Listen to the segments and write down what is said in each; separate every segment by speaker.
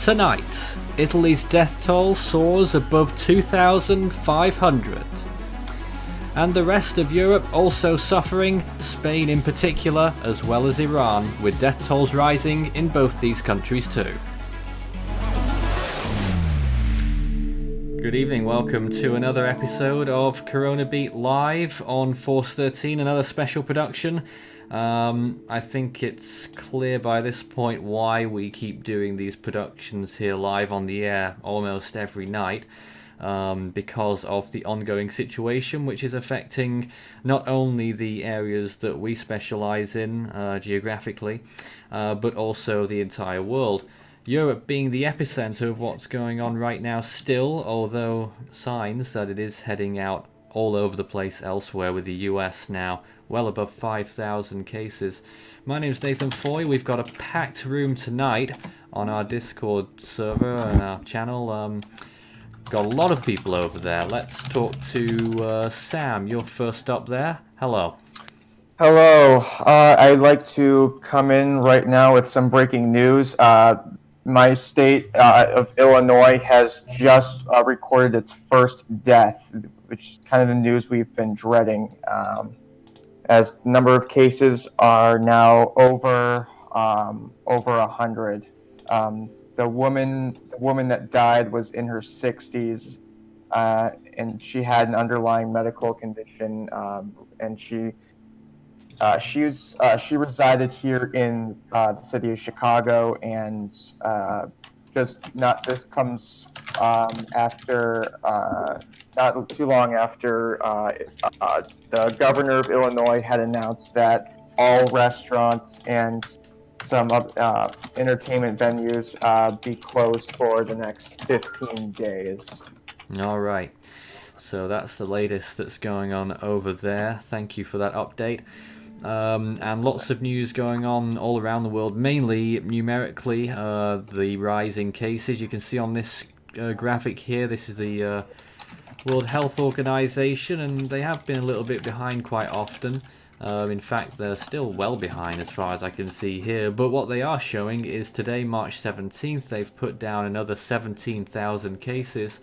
Speaker 1: Tonight, Italy's death toll soars above 2,500. And the rest of Europe also suffering, Spain in particular, as well as Iran, with death tolls rising in both these countries too. Good evening, welcome to another episode of CoronaBeat Live on Force 13, another special production. I think it's clear by this point why we keep doing these productions here live on the air almost every night. Because of the ongoing situation, which is affecting not only the areas that we specialise in geographically, but also the entire world. Europe being the epicenter of what's going on right now still, although signs that it is heading out all over the place elsewhere, with the US now well above 5,000 cases. My name's Nathan Foy. We've got a packed room tonight on our Discord server and our channel. Got a lot of people over there. Let's talk to Sam. You're first up there. Hello.
Speaker 2: Hello. I'd like to come in right now with some breaking news. My state of Illinois has just recorded its first death, which is kind of the news we've been dreading, as the number of cases are now over 100. The woman that died was in her 60s, and she had an underlying medical condition, and she resided here in the city of Chicago, and this comes after not too long after the governor of Illinois had announced that all restaurants and some entertainment venues be closed for the next 15 days.
Speaker 1: All right. So that's the latest that's going on over there. Thank you for that update. And lots of news going on all around the world, mainly numerically, the rising cases. You can see on this graphic here, this is the World Health Organization, and they have been a little bit behind quite often. In fact, they're still well behind as far as I can see here. But what they are showing is today, March 17th, they've put down another 17,000 cases,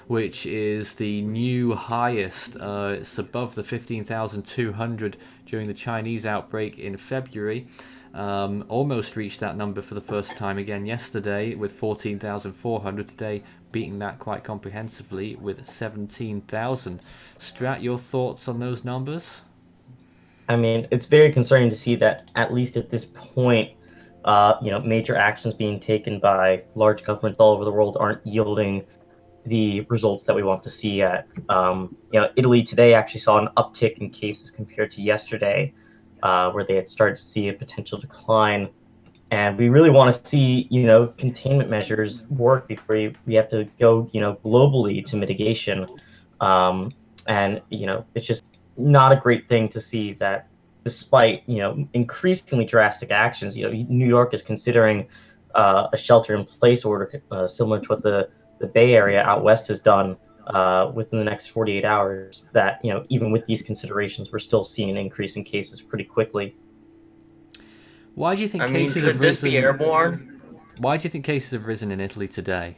Speaker 1: which is the new highest. It's above the 15,200 during the Chinese outbreak in February. Almost reached that number for the first time again yesterday with 14,400. Today, beating that quite comprehensively with 17,000. Strat, your thoughts on those numbers?
Speaker 3: I mean, it's very concerning to see that, at least at this point, major actions being taken by large governments all over the world aren't yielding the results that we want to see. Italy today actually saw an uptick in cases compared to yesterday, where they had started to see a potential decline. And we really want to see, containment measures work before we have to go, globally to mitigation. It's just not a great thing to see that, despite increasingly drastic actions, New York is considering a shelter-in-place order similar to what the Bay Area out west has done within the next 48 hours. That even with these considerations, we're still seeing an increase in cases pretty quickly.
Speaker 1: Why do you think cases have risen? Could this be airborne? Why do you think cases have risen in Italy today?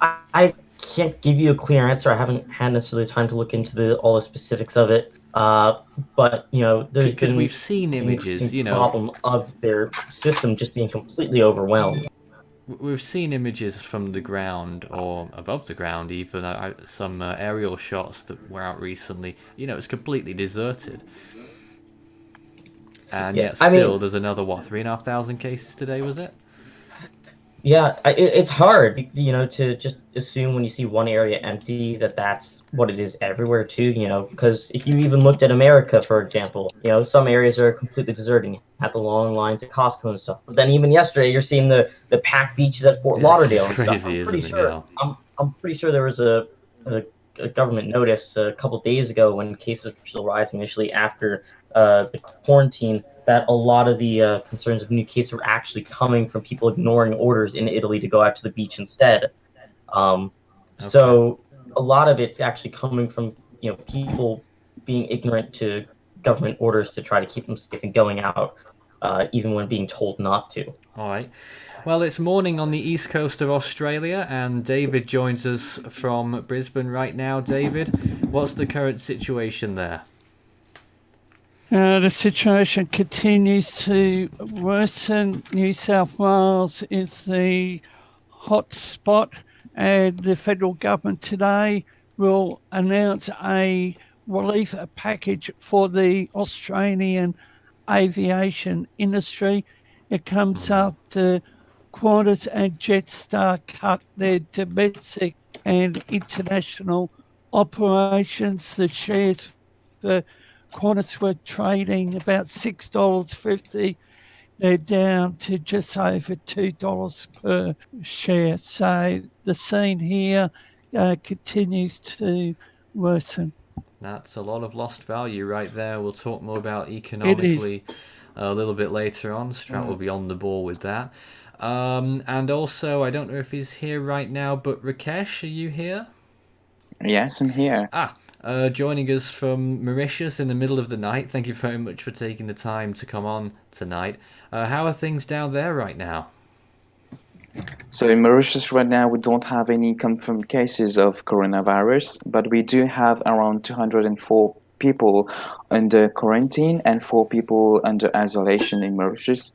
Speaker 3: I can't give you a clear answer. I haven't had necessarily time to look into all the specifics of it. But there's been
Speaker 1: we've seen images,
Speaker 3: problem of their system just being completely overwhelmed.
Speaker 1: We've seen images from the ground or above the ground, even some aerial shots that were out recently. It's completely deserted. And yet still, there's another, 3,500 cases today, was it?
Speaker 3: Yeah, it's hard, to just assume when you see one area empty that that's what it is everywhere too, because if you even looked at America, for example, some areas are completely deserted. You have the long lines at Costco and stuff. But then even yesterday, you're seeing the packed beaches at Fort Lauderdale and
Speaker 1: crazy,
Speaker 3: stuff.
Speaker 1: I'm
Speaker 3: pretty sure there was a government notice a couple days ago when cases were still rising initially after the quarantine, that a lot of the concerns of new cases were actually coming from people ignoring orders in Italy to go out to the beach instead. So a lot of it's actually coming from people being ignorant to government orders to try to keep them safe and going out. even when being told not to.
Speaker 1: All right. Well, it's morning on the east coast of Australia, and David joins us from Brisbane right now. David, what's the current situation there?
Speaker 4: The situation continues to worsen. New South Wales is the hot spot, and the federal government today will announce a relief package for the Australian aviation industry. It comes after Qantas and Jetstar cut their domestic and international operations. The shares for Qantas were trading about $6.50. They're down to just over $2 per share. So the scene here continues to worsen.
Speaker 1: That's a lot of lost value right there. We'll talk more about
Speaker 4: It is.
Speaker 1: economically a little bit later on. Strat will be on the ball with that. And also, I don't know if he's here right now, but Rakesh, are you here?
Speaker 5: Yes, I'm here.
Speaker 1: Joining us from Mauritius in the middle of the night. Thank you very much for taking the time to come on tonight. How are things down there right now?
Speaker 5: So in Mauritius right now, we don't have any confirmed cases of coronavirus, but we do have around 204 people under quarantine and 4 people under isolation in Mauritius.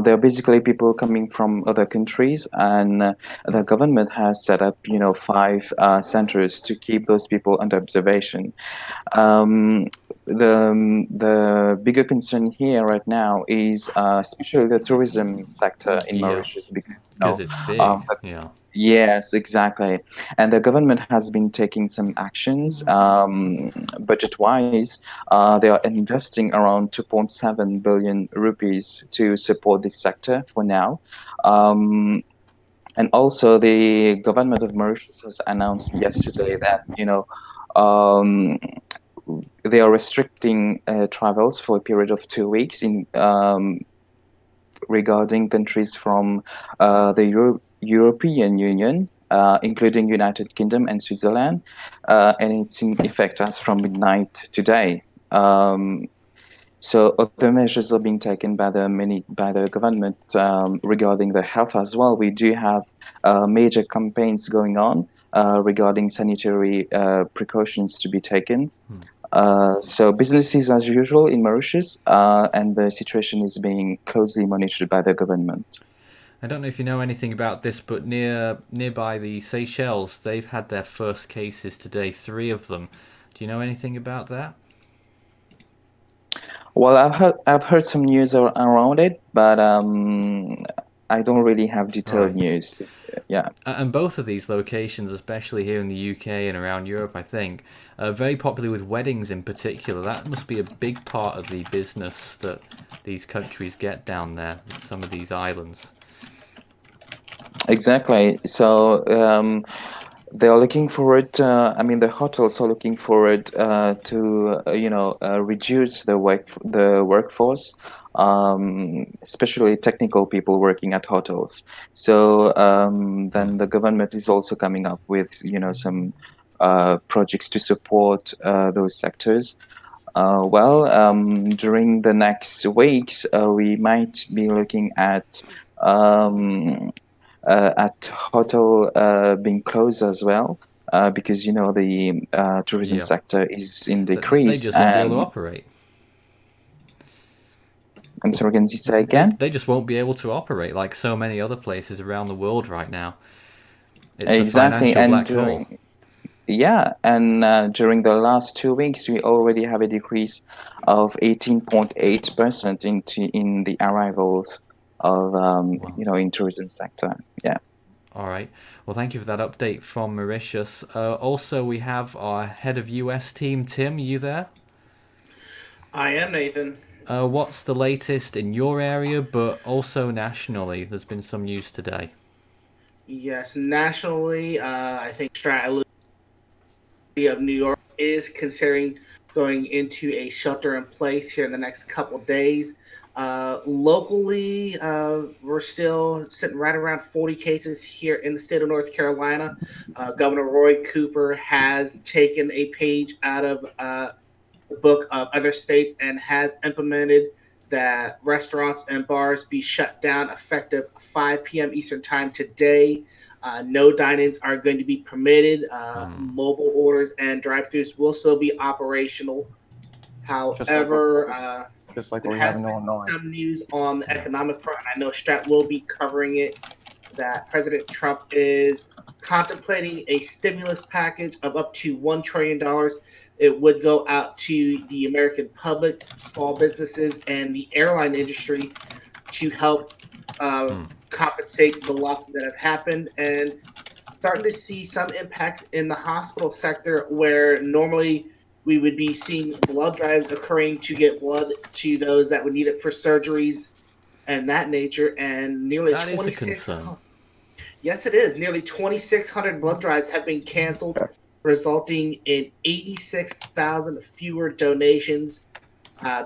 Speaker 5: They're basically people coming from other countries, and the government has set up, 5 centers to keep those people under observation. Um, the bigger concern here right now is especially the tourism sector in
Speaker 1: Yeah,
Speaker 5: Mauritius because
Speaker 1: because it's big.
Speaker 5: but
Speaker 1: Yeah.
Speaker 5: yes, exactly. And the government has been taking some actions. Budget-wise, they are investing around 2.7 billion rupees to support this sector for now. And also, the government of Mauritius has announced yesterday that, um, they are restricting travels for a period of 2 weeks in regarding countries from the European Union, including United Kingdom and Switzerland, and it's in effect as from midnight today. So other measures are being taken by the government regarding the health as well. We do have major campaigns going on regarding sanitary precautions to be taken. So business is as usual in Mauritius, and the situation is being closely monitored by the government.
Speaker 1: I don't know if you know anything about this, but nearby the Seychelles, they've had their first cases today, 3 of them. Do you know anything about that?
Speaker 5: Well, I've heard some news around it, but I don't really have detailed
Speaker 1: Right.
Speaker 5: news. Yeah.
Speaker 1: And both of these locations, especially here in the UK and around Europe, I think, are very popular with weddings in particular. That must be a big part of the business that these countries get down there, some of these islands.
Speaker 5: Exactly. So they are looking forward. I mean, the hotels are looking forward to reduce the workforce, especially technical people working at hotels. So then the government is also coming up with some projects to support those sectors. During the next weeks, we might be looking at hotel being closed as well, because the tourism
Speaker 1: Yeah.
Speaker 5: sector is in
Speaker 1: They
Speaker 5: decrease.
Speaker 1: just won't be able to
Speaker 5: And
Speaker 1: operate.
Speaker 5: I'm sorry, can you say again?
Speaker 1: They just won't be able to operate like so many other places around the world right now. It's
Speaker 5: Exactly,
Speaker 1: a financial
Speaker 5: and
Speaker 1: black hole.
Speaker 5: during the last 2 weeks, we already have a decrease of 18.8% in the arrivals of in tourism sector. Yeah.
Speaker 1: All right. Well, thank you for that update from Mauritius. Also, we have our head of US team, Tim. Are you there?
Speaker 6: I am, Nathan.
Speaker 1: What's the latest in your area, but also nationally? There's been some news today.
Speaker 6: Yes, nationally, I think Strat of New York is considering going into a shelter in place here in the next couple days. Locally, we're still sitting right around 40 cases here in the state of North Carolina. Governor Roy Cooper has taken a page out of the book of other states and has implemented that restaurants and bars be shut down effective 5 p.m. Eastern Time today. No dine-ins are going to be permitted. Mobile orders and drive-thrus will still be operational. However,
Speaker 2: just like
Speaker 6: there
Speaker 2: what we have
Speaker 6: has
Speaker 2: in
Speaker 6: been
Speaker 2: Illinois.
Speaker 6: some news on the economic front, and I know Strat will be covering it, that President Trump is contemplating a stimulus package of up to $1 trillion. It would go out to the American public, small businesses, and the airline industry to help compensate the losses that have happened, and starting to see some impacts in the hospital sector where normally we would be seeing blood drives occurring to get blood to those that would need it for surgeries and that nature. And nearly
Speaker 1: That is a concern.
Speaker 6: Yes, it is. Nearly 2,600 blood drives have been canceled, resulting in 86,000 fewer donations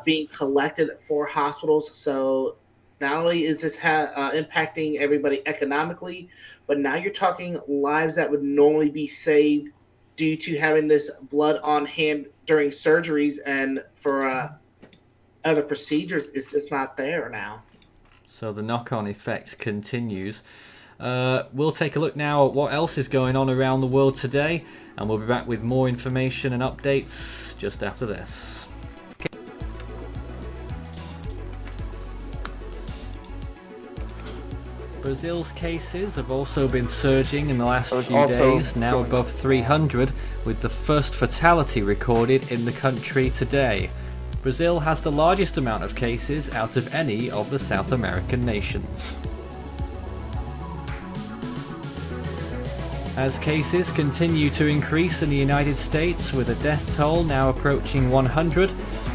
Speaker 6: being collected for hospitals. So not only is this impacting everybody economically, but now you're talking lives that would normally be saved due to having this blood on hand during surgeries and for other procedures. It's just not there now.
Speaker 1: So the knock-on effect continues. We'll take a look now at what else is going on around the world today, and we'll be back with more information and updates just after this. Brazil's cases have also been surging in the last few days, now above 300, with the first fatality recorded in the country today. Brazil has the largest amount of cases out of any of the South American nations. As cases continue to increase in the United States, with a death toll now approaching 100,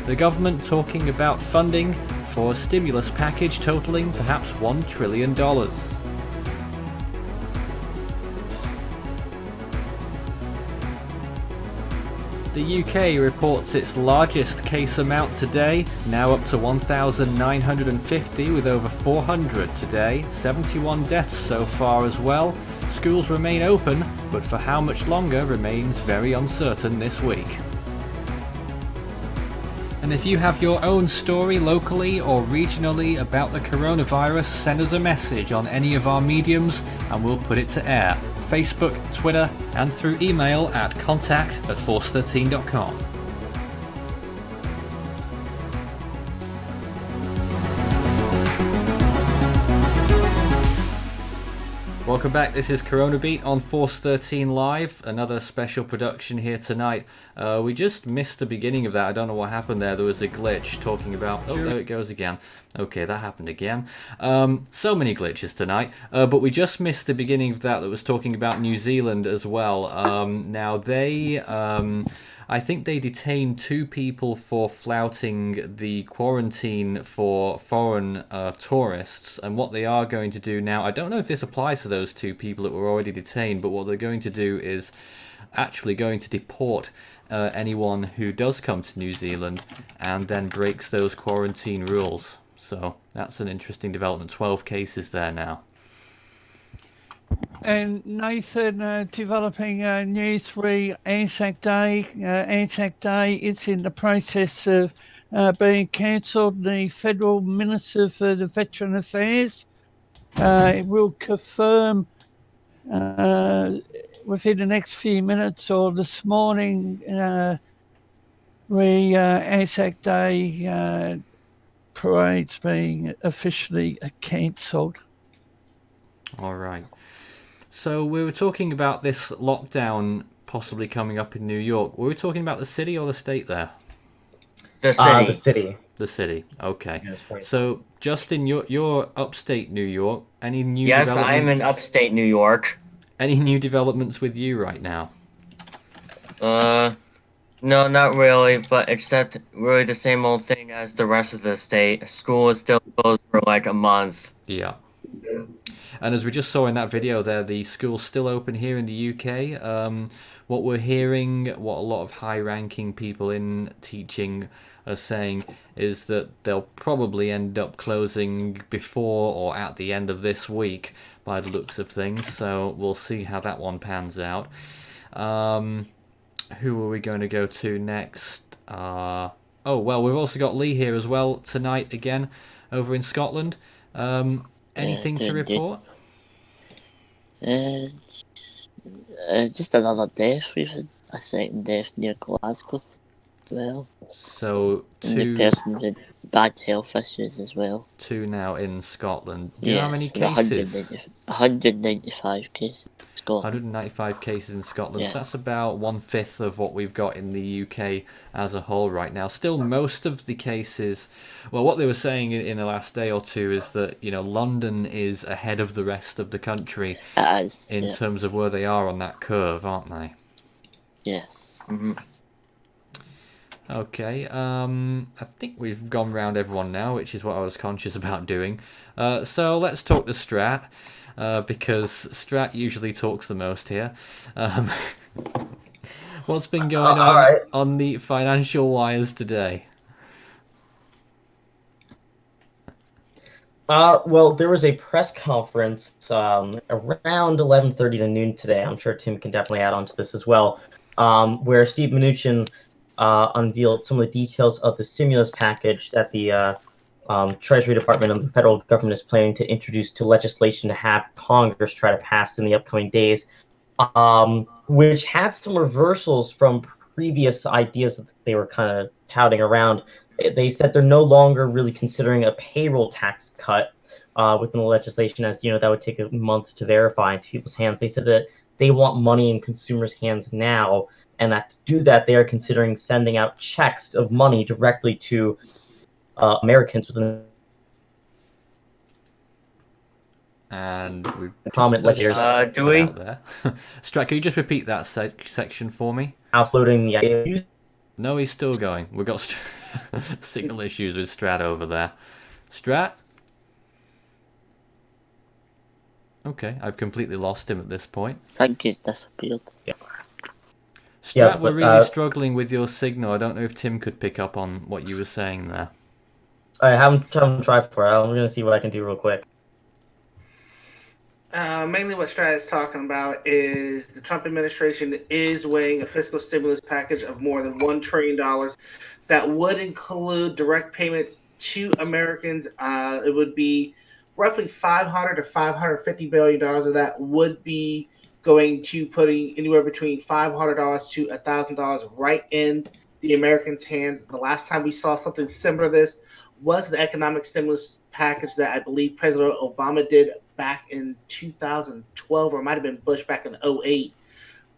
Speaker 1: the government talking about funding for a stimulus package totaling perhaps $1 trillion. The UK reports its largest case amount today, now up to 1,950 with over 400 today, 71 deaths so far as well. Schools remain open, but for how much longer remains very uncertain this week. And if you have your own story locally or regionally about the coronavirus, send us a message on any of our mediums and we'll put it to air. Facebook, Twitter, and through email at contact@force13.com. Welcome back, this is CoronaBeat on Force 13 Live, another special production here tonight. We just missed the beginning of that, I don't know what happened there was a glitch talking about... Oh, there it goes again. Okay, that happened again. So many glitches tonight, but we just missed the beginning of that was talking about New Zealand as well. Now they... I think they detained 2 people for flouting the quarantine for foreign tourists, and what they are going to do now, I don't know if this applies to those 2 people that were already detained, but what they're going to do is actually going to deport anyone who does come to New Zealand and then breaks those quarantine rules. So that's an interesting development. 12 cases there now.
Speaker 4: And Nathan, developing news re Anzac Day. Anzac Day, it's in the process of being cancelled. The Federal Minister for the Veteran Affairs will confirm within the next few minutes or this morning Anzac Day parade's being officially cancelled.
Speaker 1: All right. So we were talking about this lockdown possibly coming up in New York. Were we talking about the city or the state there?
Speaker 3: The city. The city.
Speaker 1: The city. Okay.
Speaker 3: Yes,
Speaker 1: so, Justin, you're upstate New York. Any new
Speaker 7: Yes,
Speaker 1: developments?
Speaker 7: I'm in upstate New York.
Speaker 1: Any new developments with you right now?
Speaker 7: No, not really, but except really the same old thing as the rest of the state. School is still closed for like a month.
Speaker 1: Yeah. And as we just saw in that video there, the school's still open here in the UK. What we're hearing, what a lot of high-ranking people in teaching are saying, is that they'll probably end up closing before or at the end of this week by the looks of things. So we'll see how that one pans out. Who are we going to go to next? Oh, well, we've also got Lee here as well tonight again over in Scotland. Anything to report?
Speaker 8: Just another death. We've had a second death near Glasgow as well.
Speaker 1: So
Speaker 8: And the person with bad health issues as well.
Speaker 1: 2 now in Scotland. Do you know how many
Speaker 8: Yes,
Speaker 1: cases?
Speaker 8: 195 cases in Scotland.
Speaker 1: 195 cases in Scotland.
Speaker 8: Yes.
Speaker 1: So that's about 1/5 of what we've got in the UK as a whole right now. Still, most of the cases. Well, what they were saying in the last day or two is that London is ahead of the rest of the country
Speaker 8: It is.
Speaker 1: in terms of where they are on that curve, aren't they?
Speaker 8: Yes.
Speaker 1: Okay, I think we've gone round everyone now, which is what I was conscious about doing. So let's talk to Strat, because Strat usually talks the most here. What's been going on the financial wires today?
Speaker 3: Well, there was a press conference around 11:30 to noon today. I'm sure Tim can definitely add on to this as well, where Steve Mnuchin unveiled some of the details of the stimulus package that the Treasury Department and the federal government is planning to introduce to legislation to have Congress try to pass in the upcoming days, which had some reversals from previous ideas that they were kind of touting around. They said they're no longer really considering a payroll tax cut within the legislation, as that would take a month to verify into people's hands. They said that they want money in consumers' hands now, and that to do that, they are considering sending out checks of money directly to Americans within
Speaker 1: And we've
Speaker 3: comment
Speaker 1: just
Speaker 3: letters.
Speaker 7: Do we?
Speaker 1: out there. Strat, can you just repeat that section for me?
Speaker 3: Outloading the idea.
Speaker 1: No, he's still going. We've got signal issues with Strat over there. Strat? Okay, I've completely lost him at this point.
Speaker 8: I think he's disappeared.
Speaker 1: Strat, we're really struggling with your signal. I don't know if Tim could pick up on what you were saying there.
Speaker 3: I haven't tried for it. I'm going to see what I can do real quick.
Speaker 6: Mainly what Strat is talking about is the Trump administration is weighing a fiscal stimulus package of more than $1 trillion that would include direct payments to Americans. It would be roughly $500 to $550 billion of that would be going to putting anywhere between $500 to $1,000 right in the Americans' hands. The last time we saw something similar to this was the economic stimulus package that I believe President Obama did back in 2012, or it might have been Bush back in 2008.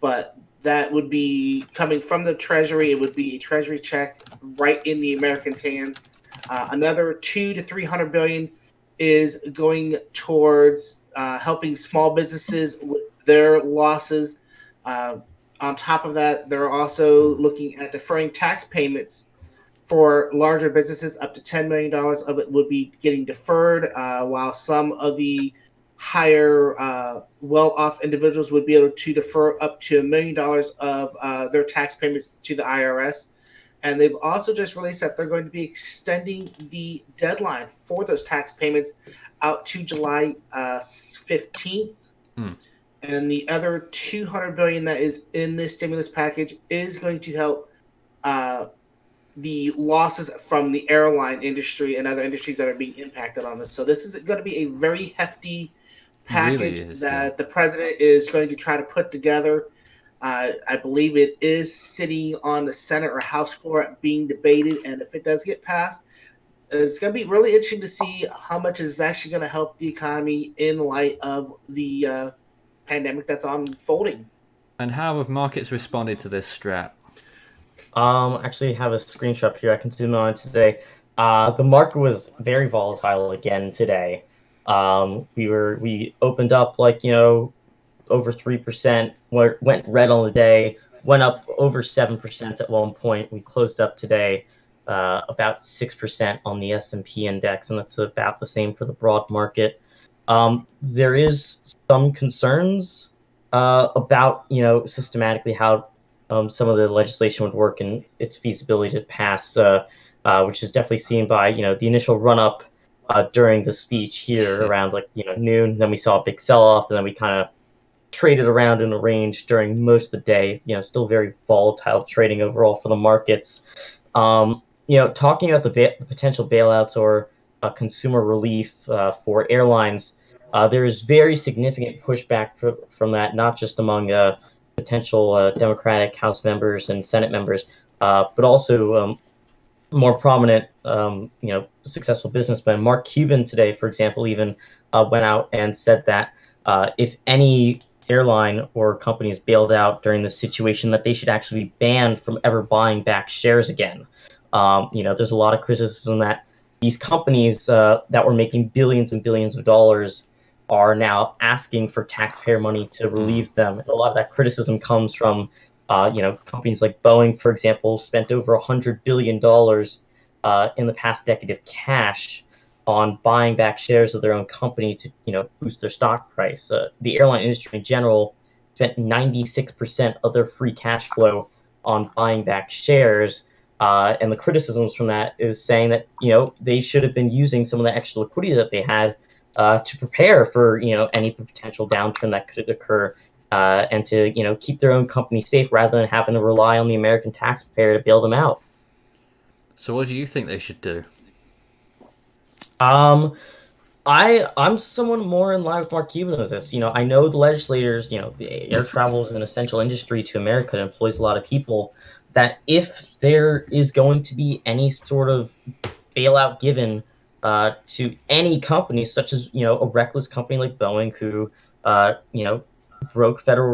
Speaker 6: But that would be coming from the Treasury. It would be a Treasury check right in the Americans' hands. Another $200 to $300 billion is going towards helping small businesses with their losses. On top of that, they're also looking at deferring tax payments for larger businesses. Up to $10 million of it would be getting deferred, while some of the higher well-off individuals would be able to defer up to $1 million of their tax payments to the IRS. And they've also just released that they're going to be extending the deadline for those tax payments out to July 15th. And the other $200 billion that is in this stimulus package is going to help the losses from the airline industry and other industries that are being impacted on this. So this is going to be a very hefty package that the president is going to try to put together. I believe it is sitting on the Senate or House floor being debated, and if it does get passed, it's going to be really interesting to see how much is actually going to help the economy in light of the pandemic that's unfolding.
Speaker 1: And how have markets responded to this, Strat?
Speaker 3: Actually have a screenshot here I can zoom on today. The market was very volatile again today. We opened up over 3%, went red on the day, went up over 7% at one point. We closed up today about 6% on the S&P index, and that's about the same for the broad market. There is some concerns about systematically how some of the legislation would work and its feasibility to pass, which is definitely seen by the initial run up during the speech here around noon. Then we saw a big sell off, and then we kind of traded around in a range during most of the day. Still very volatile trading overall for the markets. talking about the potential bailouts or consumer relief for airlines, there is very significant pushback from that, not just among potential Democratic House members and Senate members, but also more prominent, successful businessmen. Mark Cuban today, for example, even went out and said that if any airline or company is bailed out during this situation, that they should actually be banned from ever buying back shares again. There's a lot of criticism that these companies that were making billions and billions of dollars are now asking for taxpayer money to relieve them. And a lot of that criticism comes from companies like Boeing, for example, spent over $100 billion in the past decade of cash on buying back shares of their own company to, boost their stock price. The airline industry in general spent 96% of their free cash flow on buying back shares. And the criticisms from that is saying that, they should have been using some of the extra liquidity that they had to prepare for, any potential downturn that could occur. And to keep their own company safe rather than having to rely on the American taxpayer to bail them out.
Speaker 1: So what do you think they should do?
Speaker 3: I'm someone more in line with Mark Cuban with this. I know the legislators, the air travel is an essential industry to America. It employs a lot of people. That if there is going to be any sort of bailout given to any company, such as a reckless company like Boeing, who broke federal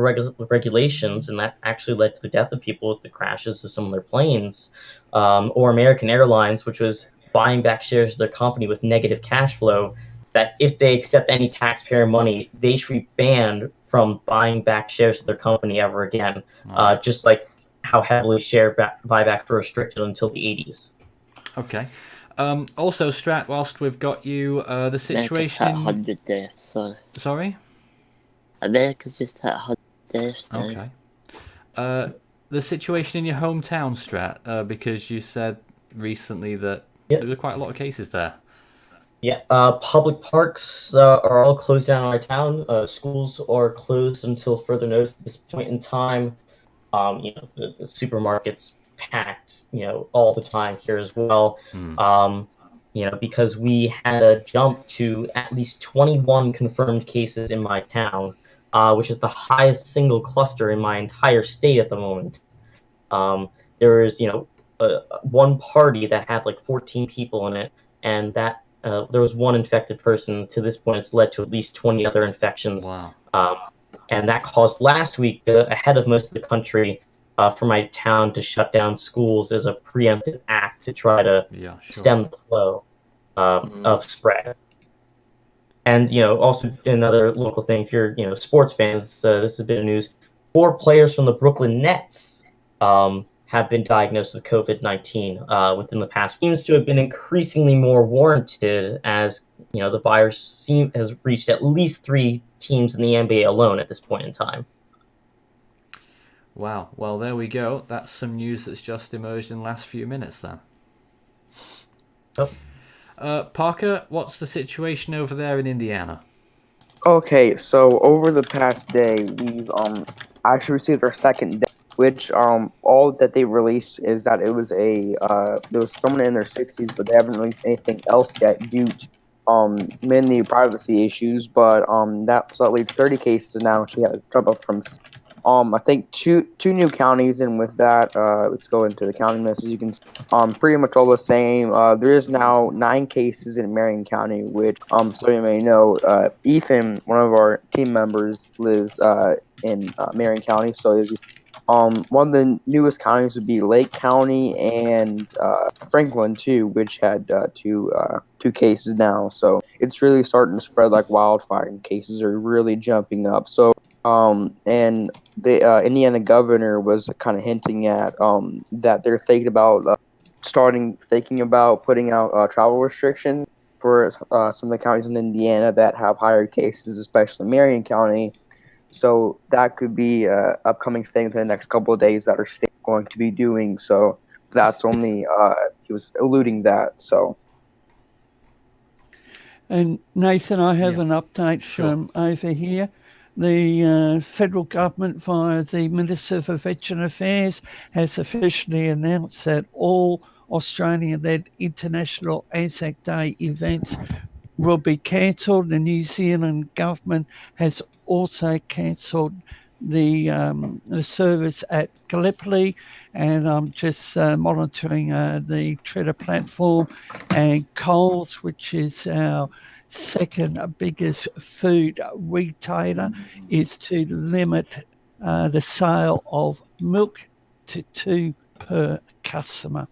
Speaker 3: regulations, and that actually led to the death of people with the crashes of some of their planes, or American Airlines, which was buying back shares of their company with negative cash flow, that if they accept any taxpayer money, they should be banned from buying back shares of their company ever again, just like how heavily share buybacks were restricted until the 80s.
Speaker 1: Okay. Also, Strat, whilst we've got you, the situation...
Speaker 8: America's hit 100 deaths,
Speaker 1: Sorry?
Speaker 8: America's just hit 100 deaths now.
Speaker 1: Okay. The situation in your hometown, Strat, because you said recently that there were quite a lot of cases there.
Speaker 3: Yeah, public parks are all closed down in our town. Schools are closed until further notice at this point in time. The supermarkets packed, all the time here as well. Because we had a jump to at least 21 confirmed cases in my town, which is the highest single cluster in my entire state at the moment. There was, one party that had like 14 people in it, and that there was one infected person. To this point, it's led to at least 20 other infections.
Speaker 1: Wow.
Speaker 3: And that caused last week, ahead of most of the country, for my town to shut down schools as a preemptive act to try to stem the flow of spread. And, also another local thing, if you're, sports fans, this is a bit of news. 4 players from the Brooklyn Nets have been diagnosed with COVID-19 within the past. Seems to have been increasingly more warranted as, the virus has reached at least 3 teams in the NBA alone at this point in time.
Speaker 1: Wow. Well, there we go. That's some news that's just emerged in the last few minutes then. Parker, what's the situation over there in Indiana?
Speaker 2: Okay, so over the past day, we've actually received our second day, which all that they released is that it was there was someone in their 60s, but they haven't released anything else yet due to mainly privacy issues. But that leads 30 cases now, which we had to jump up from I think two new counties, and with that, let's go into the county list. As you can see, pretty much all the same. There is now 9 cases in Marion County, which so you may know, Ethan, one of our team members, lives in Marion County. So there's one of the newest counties would be Lake County and Franklin too, which had two cases now. So it's really starting to spread like wildfire, and cases are really jumping up. So and the Indiana governor was kind of hinting at that they're thinking about putting out travel restrictions for some of the counties in Indiana that have higher cases, especially Marion County. So that could be an upcoming thing for the next couple of days that our state is going to be doing. So that's only he was alluding that. So.
Speaker 4: And Nathan, I have an update from over here. The federal government, via the Minister for Veteran Affairs, has officially announced that all Australian-led International Anzac Day events will be cancelled. The New Zealand government has also cancelled the service at Gallipoli, and I'm just monitoring the Treader platform, and Coles, which is our second biggest food retailer, is to limit the sale of milk to 2 per customer.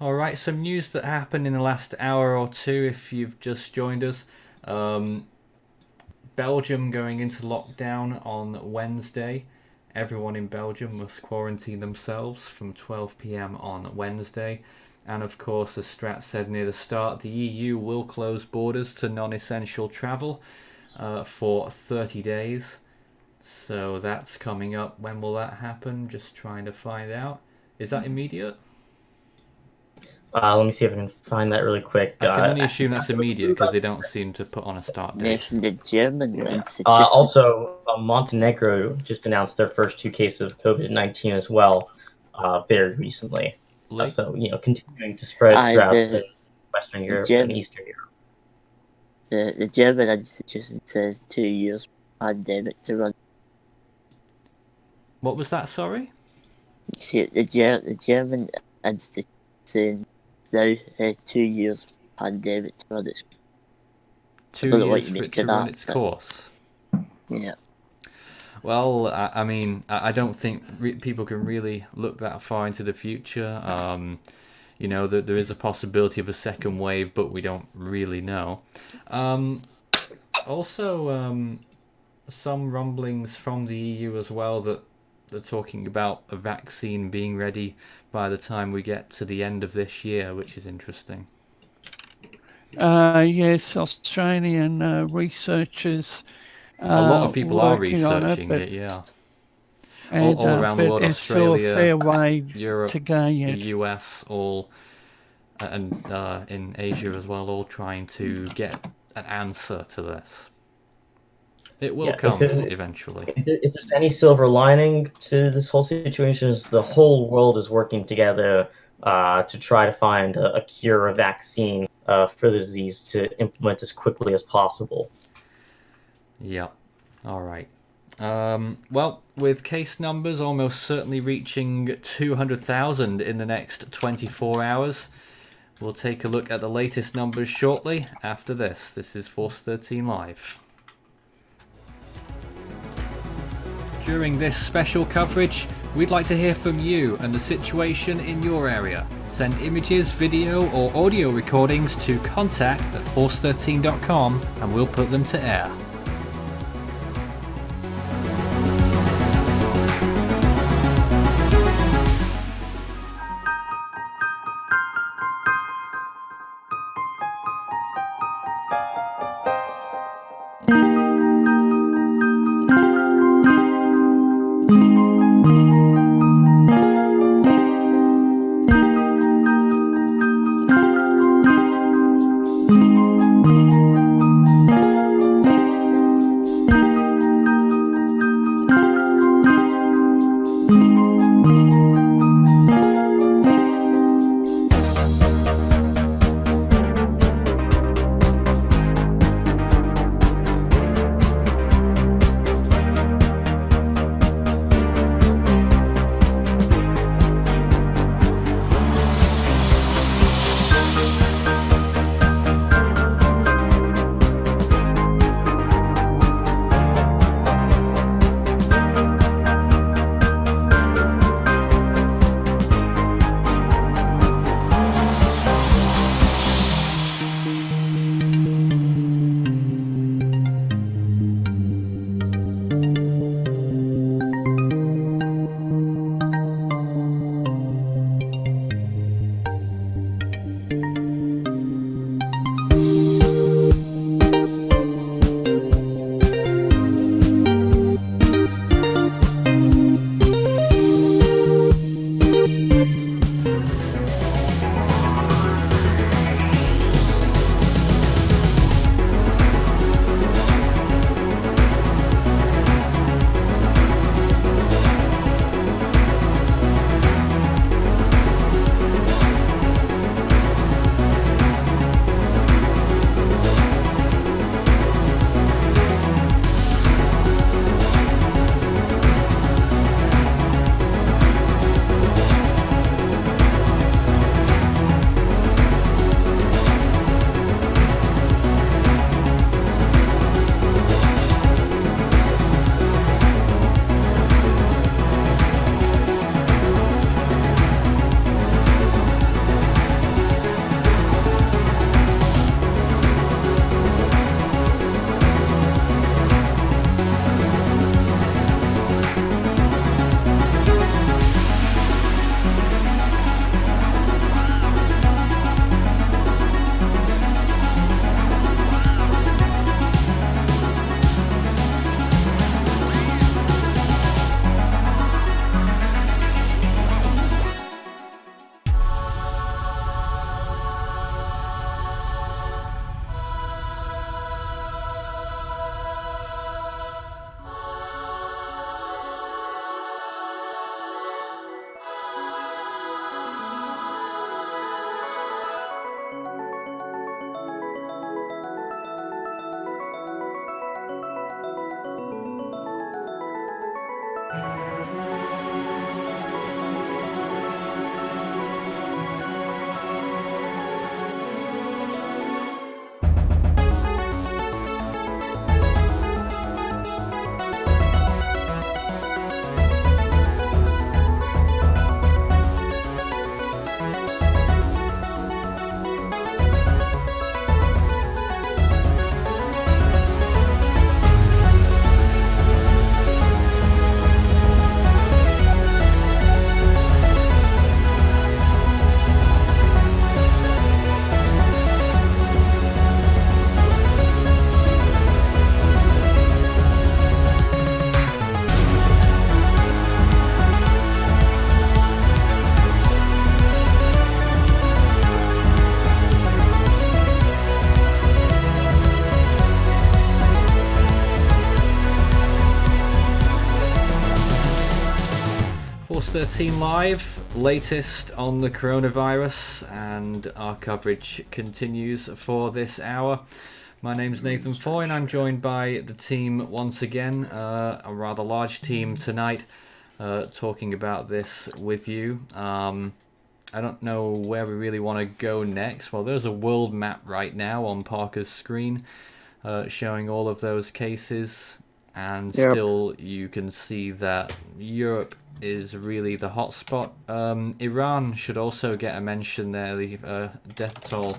Speaker 1: All right, some news that happened in the last hour or two if you've just joined us. Belgium going into lockdown on Wednesday. Everyone in Belgium must quarantine themselves from 12 p.m. on Wednesday. And of course, as Strat said near the start, the EU will close borders to non-essential travel for 30 days. So that's coming up. When will that happen? Just trying to find out. Is that immediate?
Speaker 3: Let me see if I can find that really quick.
Speaker 1: I can only assume that's immediate because they don't seem to put on a start date.
Speaker 8: Nathan, the German institution.
Speaker 3: Also, Montenegro just announced their first 2 cases of COVID-19 as well, very recently. So, continuing to spread throughout Western Europe and Eastern Europe.
Speaker 8: The German institution says 2 years pandemic to run.
Speaker 1: What was that, sorry?
Speaker 8: The German institution saying now 2 years pandemic to run its
Speaker 1: 2 years for it to run its course.
Speaker 8: Yeah.
Speaker 1: Well, I mean, I don't think people can really look that far into the future. There is a possibility of a second wave, but we don't really know. Also, some rumblings from the EU as well that they're talking about a vaccine being ready by the time we get to the end of this year, which is interesting.
Speaker 4: Yes, Australian researchers.
Speaker 1: A lot of people are researching it, yeah. All around the world, Australia,
Speaker 4: fair way
Speaker 1: Europe,
Speaker 4: to go yet.
Speaker 1: The US, and in Asia as well, all trying to get an answer to this. It will come eventually.
Speaker 3: If there's any silver lining to this whole situation, is the whole world is working together to try to find a cure, a vaccine for the disease to implement as quickly as possible.
Speaker 1: Yeah. All right. Well, with case numbers almost certainly reaching 200,000 in the next 24 hours, we'll take a look at the latest numbers shortly after this. This is Force 13 Live. During this special coverage, we'd like to hear from you and the situation in your area. Send images, video or audio recordings to contact@force13.com and we'll put them to air. 13 Live, latest on the coronavirus, and our coverage continues for this hour. My name's Nathan Foy, and I'm joined by the team once again, a rather large team tonight, talking about this with you. I don't know where we really want to go next. Well, there's a world map right now on Parker's screen showing all of those cases, and still you can see that Europe is really the hotspot. Iran should also get a mention there. The death toll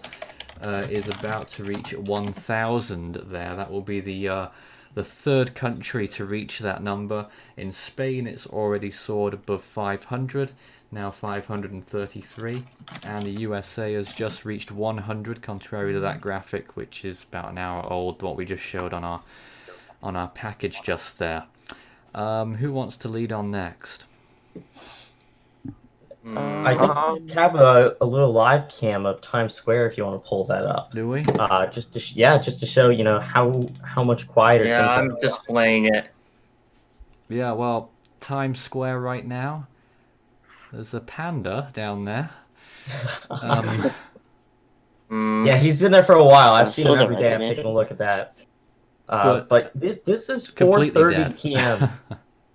Speaker 1: is about to reach 1,000 there. That will be the third country to reach that number. In Spain, it's already soared above 500, now 533, and the USA has just reached 100, contrary to that graphic, which is about an hour old, what we just showed on our package just there. Who wants to lead on next?
Speaker 3: I think we have a little live cam of Times Square if you want to pull that up.
Speaker 1: Do we?
Speaker 3: Just to show how much quieter.
Speaker 7: Yeah,
Speaker 3: things
Speaker 7: I'm
Speaker 3: are.
Speaker 7: displaying it.
Speaker 1: Yeah, well, Times Square right now. There's a panda down there.
Speaker 3: Yeah, he's been there for a while. I've seen
Speaker 8: saw
Speaker 3: him
Speaker 8: the
Speaker 3: every day. I'm
Speaker 8: resume.
Speaker 3: taking a look at that.
Speaker 1: But
Speaker 3: this is
Speaker 1: completely
Speaker 3: 4:30
Speaker 1: dead.
Speaker 3: p.m.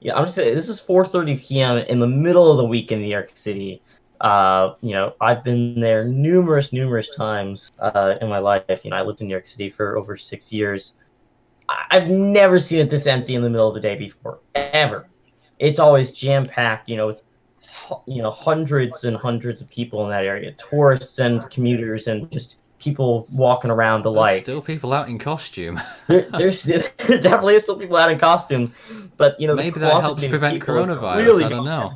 Speaker 3: Yeah, I'm just saying this is 4:30 p.m. in the middle of the week in New York City. I've been there numerous times in my life. I lived in New York City for over 6 years. I've never seen it this empty in the middle of the day before, ever. It's always jam-packed, with hundreds and hundreds of people in that area, tourists and commuters and just people walking around
Speaker 1: there's
Speaker 3: alike.
Speaker 1: still people out in costume.
Speaker 3: There definitely is still people out in costume, but
Speaker 1: Maybe that helps prevent coronavirus. I don't know.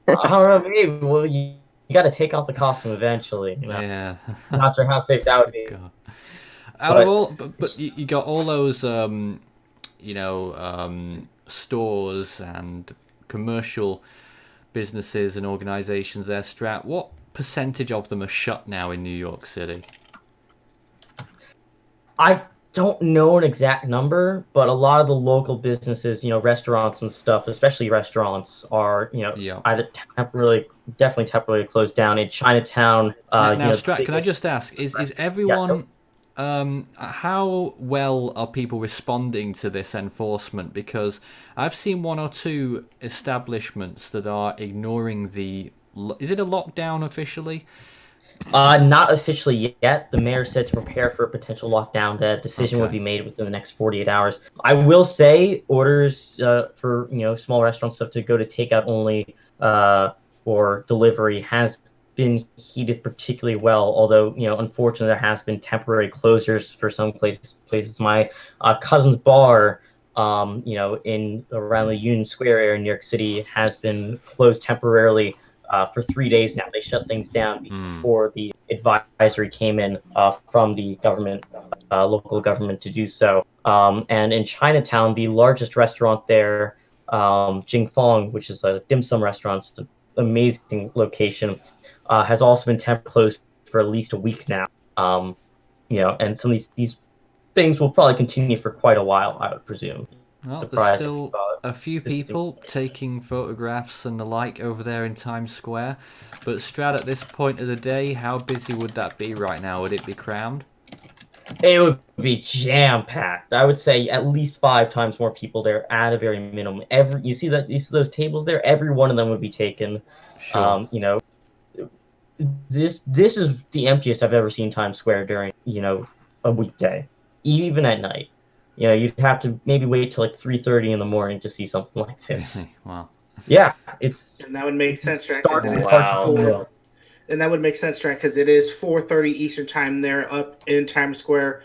Speaker 3: I don't know. Maybe. Well, you got to take off the costume eventually.
Speaker 1: Yeah.
Speaker 3: Not sure how safe that would be.
Speaker 1: God. Out of all, but you got all those, stores and commercial businesses and organizations there, Strat. What percentage of them are shut now in New York City?
Speaker 3: I don't know an exact number, but a lot of the local businesses, restaurants and stuff, especially restaurants, are, either definitely temporarily closed down. In Chinatown,
Speaker 1: Now, Strat, can I just ask, is everyone, how well are people responding to this enforcement? Because I've seen one or two establishments that are ignoring is it a lockdown officially?
Speaker 3: Not officially yet. The mayor said to prepare for a potential lockdown. That decision would
Speaker 1: Okay.
Speaker 3: be made within the next 48 hours. I will say orders for small restaurant stuff to go to takeout only or delivery has been heated particularly well. Although unfortunately there has been temporary closures for some places. My cousin's bar, in around the Union Square area in New York City has been closed temporarily. For 3 days now. They shut things down before the advisory came in from the government, local government, to do so. And in Chinatown, the largest restaurant there, Jingfong, which is a dim sum restaurant, it's an amazing location, has also been closed for at least a week now. And some of these things will probably continue for quite a while, I would presume.
Speaker 1: Well, there's still a few people taking photographs and the like over there in Times Square. But Strat, at this point of the day, how busy would that be right now? Would it be crammed?
Speaker 3: It would be jam-packed. I would say at least 5 times more people there at a very minimum. You see those tables there? Every one of them would be taken.
Speaker 1: Sure.
Speaker 3: This is the emptiest I've ever seen Times Square during a weekday, even at night. You'd have to maybe wait till like 3:30 in the morning to see something like this.
Speaker 1: Wow.
Speaker 3: Yeah, it's.
Speaker 6: And that would make sense, Strat.
Speaker 7: Wow.
Speaker 6: And that would make sense, Strat, because it is 4:30 Eastern time there up in Times Square.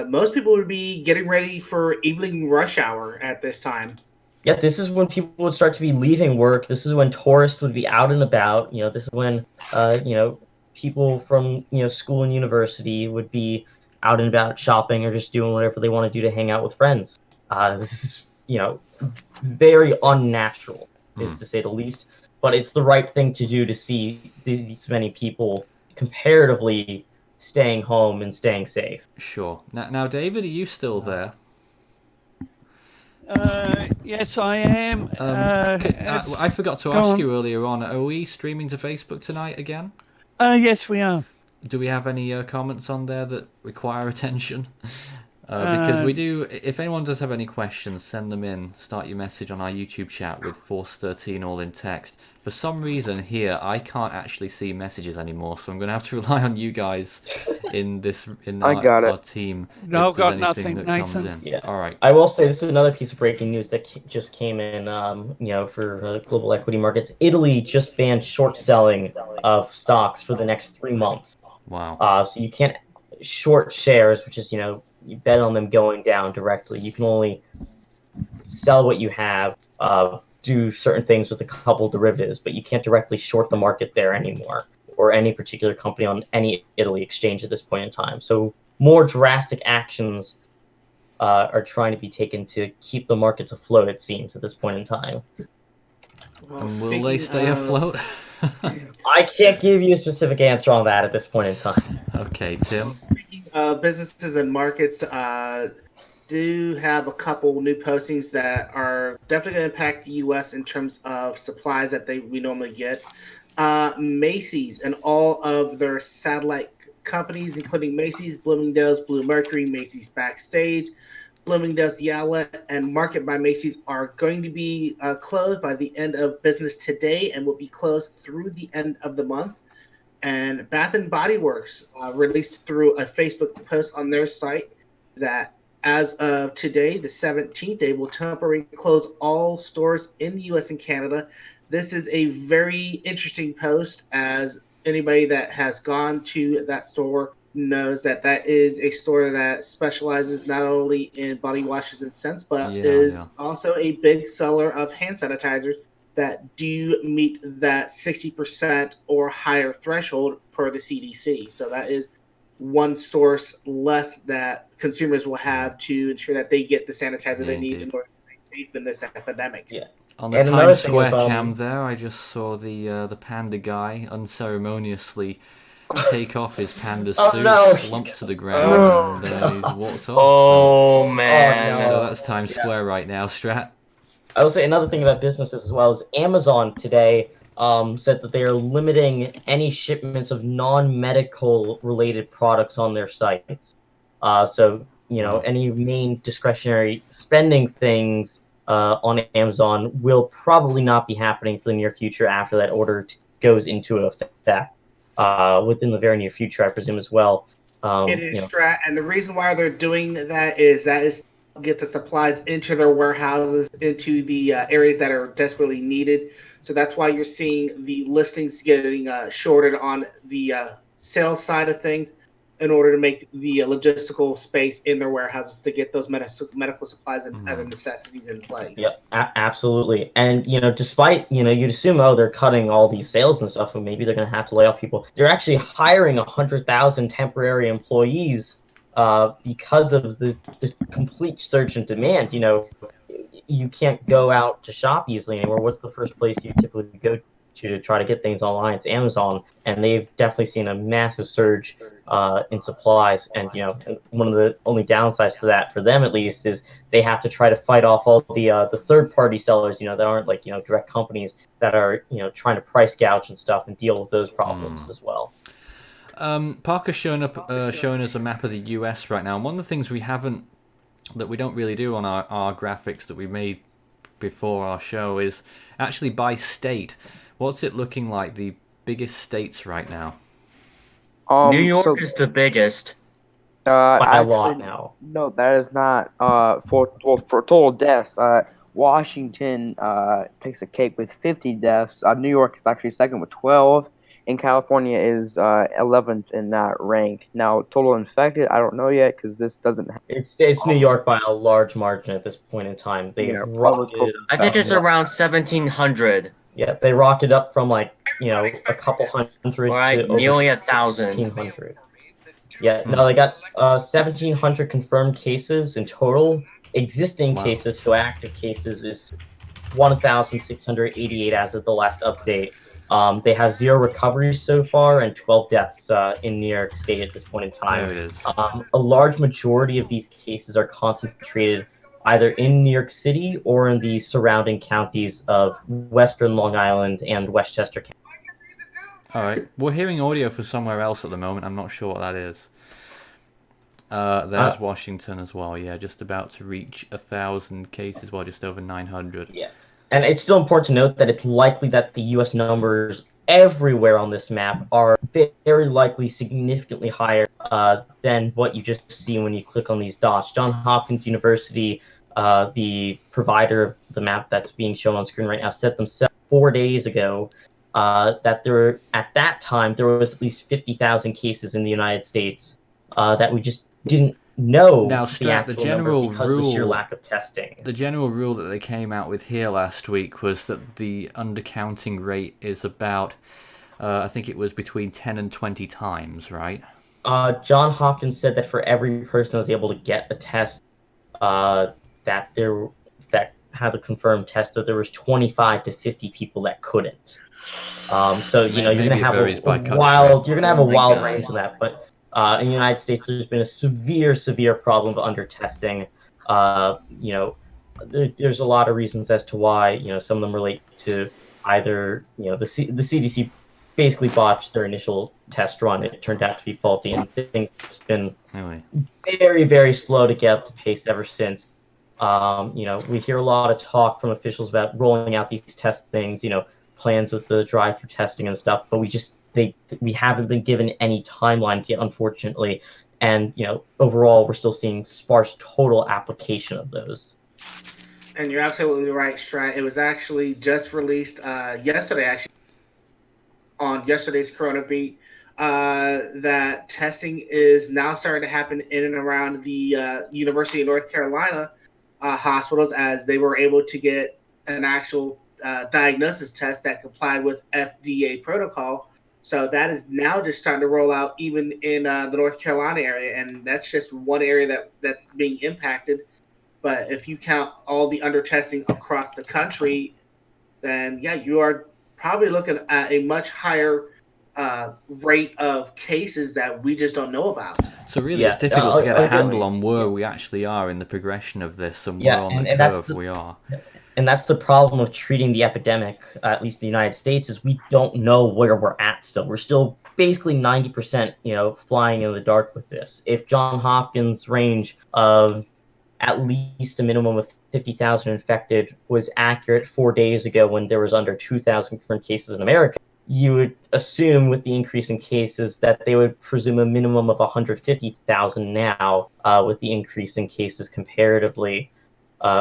Speaker 6: Most people would be getting ready for evening rush hour at this time.
Speaker 3: Yeah, this is when people would start to be leaving work. This is when tourists would be out and about. This is when people from school and university would be out and about shopping or just doing whatever they want to do to hang out with friends. This is very unnatural, is to say the least. But it's the right thing to do to see these many people comparatively staying home and staying safe.
Speaker 1: Sure. Now, David, are you still there?
Speaker 4: Yes, I am.
Speaker 1: I forgot to ask you earlier on, are we streaming to Facebook tonight again?
Speaker 4: Yes, we are.
Speaker 1: Do we have any comments on there that require attention? Because we do, if anyone does have any questions, send them in. Start your message on our YouTube chat with Force13 all in text. For some reason here, I can't actually see messages anymore, so I'm going to have to rely on you guys in our team.
Speaker 4: No,
Speaker 1: if there's
Speaker 4: got
Speaker 1: anything
Speaker 4: nothing,
Speaker 1: that
Speaker 4: Nathan.
Speaker 1: comes in.
Speaker 3: Yeah.
Speaker 1: All right.
Speaker 3: I will say this is another piece of breaking news that just came in. For global equity markets, Italy just banned short selling of stocks for the next 3 months.
Speaker 1: Wow.
Speaker 3: So you can't short shares, which is you bet on them going down directly. You can only sell what you have, do certain things with a couple derivatives, but you can't directly short the market there anymore, or any particular company on any Italy exchange at this point in time. So more drastic actions are trying to be taken to keep the markets afloat, it seems, at this point in time.
Speaker 6: Well,
Speaker 1: And will they stay afloat?
Speaker 3: I can't give you a specific answer on that at this point in time.
Speaker 1: Okay, Tim.
Speaker 6: Speaking of businesses and markets, do have a couple new postings that are definitely going to impact the U.S. in terms of supplies that we normally get. Macy's and all of their satellite companies, including Macy's, Bloomingdale's, Blue Mercury, Macy's Backstage, Bloomingdale's The Outlet, and Market by Macy's are going to be closed by the end of business today and will be closed through the end of the month. And Bath and Body Works released through a Facebook post on their site that as of today, the 17th, they will temporarily close all stores in the U.S. and Canada. This is a very interesting post, as anybody that has gone to that store knows that that is a store that specializes not only in body washes and scents, but is also a big seller of hand sanitizers that do meet that 60% or higher threshold per the CDC. So that is one source less that consumers will have to ensure that they get the sanitizer they need in order to stay safe in this epidemic.
Speaker 3: Yeah.
Speaker 1: On the Times Square cam there, I just saw the panda guy unceremoniously take off his panda suit, slump to the ground, and he's walked off.
Speaker 7: Oh, man.
Speaker 1: So that's Times Square right now, Strat.
Speaker 3: I will say another thing about businesses as well is Amazon today said that they are limiting any shipments of non-medical related products on their sites. So any main discretionary spending things on Amazon will probably not be happening for the near future after that order goes into effect within the very near future, I presume as well.
Speaker 6: It is Strat, and the reason why they're doing that is get the supplies into their warehouses, into the areas that are desperately needed. So that's why you're seeing the listings getting shorted on the sales side of things in order to make the logistical space in their warehouses to get those medical supplies and other necessities in place.
Speaker 3: Yep, absolutely. And, despite, you'd assume, they're cutting all these sales and stuff, so maybe they're going to have to lay off people. They're actually hiring 100,000 temporary employees because of the complete surge in demand. You can't go out to shop easily anymore. What's the first place you typically go to try to get things online? It's Amazon, and they've definitely seen a massive surge in supplies. And and one of the only downsides to that, for them at least, is they have to try to fight off all the third-party sellers, that aren't like direct companies that are trying to price gouge and stuff and deal with those problems as well.
Speaker 1: Parker's showing us a map of the US right now, and one of the things that we don't really do on our graphics that we made before our show is actually by state. What's it looking like, the biggest states right now?
Speaker 7: New York is the biggest.
Speaker 3: By a lot now.
Speaker 9: No, that is not. For total deaths, Washington takes a cake with 50 deaths. New York is actually second with 12. And California is 11th in that rank. Now, total infected, I don't know yet because this doesn't.
Speaker 3: It's New York by a large margin at this point in time. They rocketed.
Speaker 7: I think it's around 1,700.
Speaker 3: Yeah, they rocketed up from a couple hundred to
Speaker 7: nearly
Speaker 3: over
Speaker 7: 1,000.
Speaker 3: 1,600. Yeah, no, they got 1,700 confirmed cases in total. Existing cases, so active cases, is 1,688 as of the last update. They have 0 recoveries so far and 12 deaths in New York State at this point in time.
Speaker 1: There it is.
Speaker 3: A large majority of these cases are concentrated either in New York City or in the surrounding counties of Western Long Island and Westchester County.
Speaker 1: All right, we're hearing audio for somewhere else at the moment. I'm not sure what that is. There's Washington as well. Yeah, just about to reach 1,000 cases, well, just over 900.
Speaker 3: Yeah, and it's still important to note that it's likely that the U.S. numbers everywhere on this map are very likely significantly higher than what you just see when you click on these dots. Johns Hopkins University, the provider of the map that's being shown on screen right now, said themselves 4 days ago that at that time there was at least 50,000 cases in the United States that we just didn't know
Speaker 1: Now,
Speaker 3: the
Speaker 1: Strat, the
Speaker 3: actual number
Speaker 1: general
Speaker 3: because of the sheer
Speaker 1: rule,
Speaker 3: lack of testing.
Speaker 1: the general rule that they came out with here last week was that the undercounting rate is about, I think it was between 10 and 20 times, right?
Speaker 3: John Hopkins said that for every person that was able to get a test, that had a confirmed test, that there was 25 to 50 people that couldn't. So you're gonna have a wild range of that. But in the United States, there's been a severe problem of undertesting. There's a lot of reasons as to why. Some of them relate to either the CDC basically botched their initial test run. It turned out to be faulty, and things have been very, very slow to get up to pace ever since. We hear a lot of talk from officials about rolling out these test things, plans with the drive-through testing and stuff, but we haven't been given any timelines yet, unfortunately. And overall, we're still seeing sparse total application of those.
Speaker 6: And you're absolutely right, Strat. It was actually just released yesterday, actually, on yesterday's CoronaBeat, that testing is now starting to happen in and around the University of North Carolina hospitals, as they were able to get an actual diagnosis test that complied with FDA protocol. So that is now just starting to roll out even in the North Carolina area, and that's just one area that's being impacted. But if you count all the undertesting across the country, then yeah, you are probably looking at a much higher rate of cases that we just don't know about.
Speaker 1: So really, it's difficult to get a handle on where we actually are in the progression of this and where on the curve we are.
Speaker 3: And that's the problem of treating the epidemic, at least in the United States, is we don't know where we're at still. We're still basically 90%, flying in the dark with this. If John Hopkins' range of at least a minimum of 50,000 infected was accurate 4 days ago when there was under 2,000 confirmed cases in America, you would assume with the increase in cases that they would presume a minimum of 150,000 now with the increase in cases comparatively.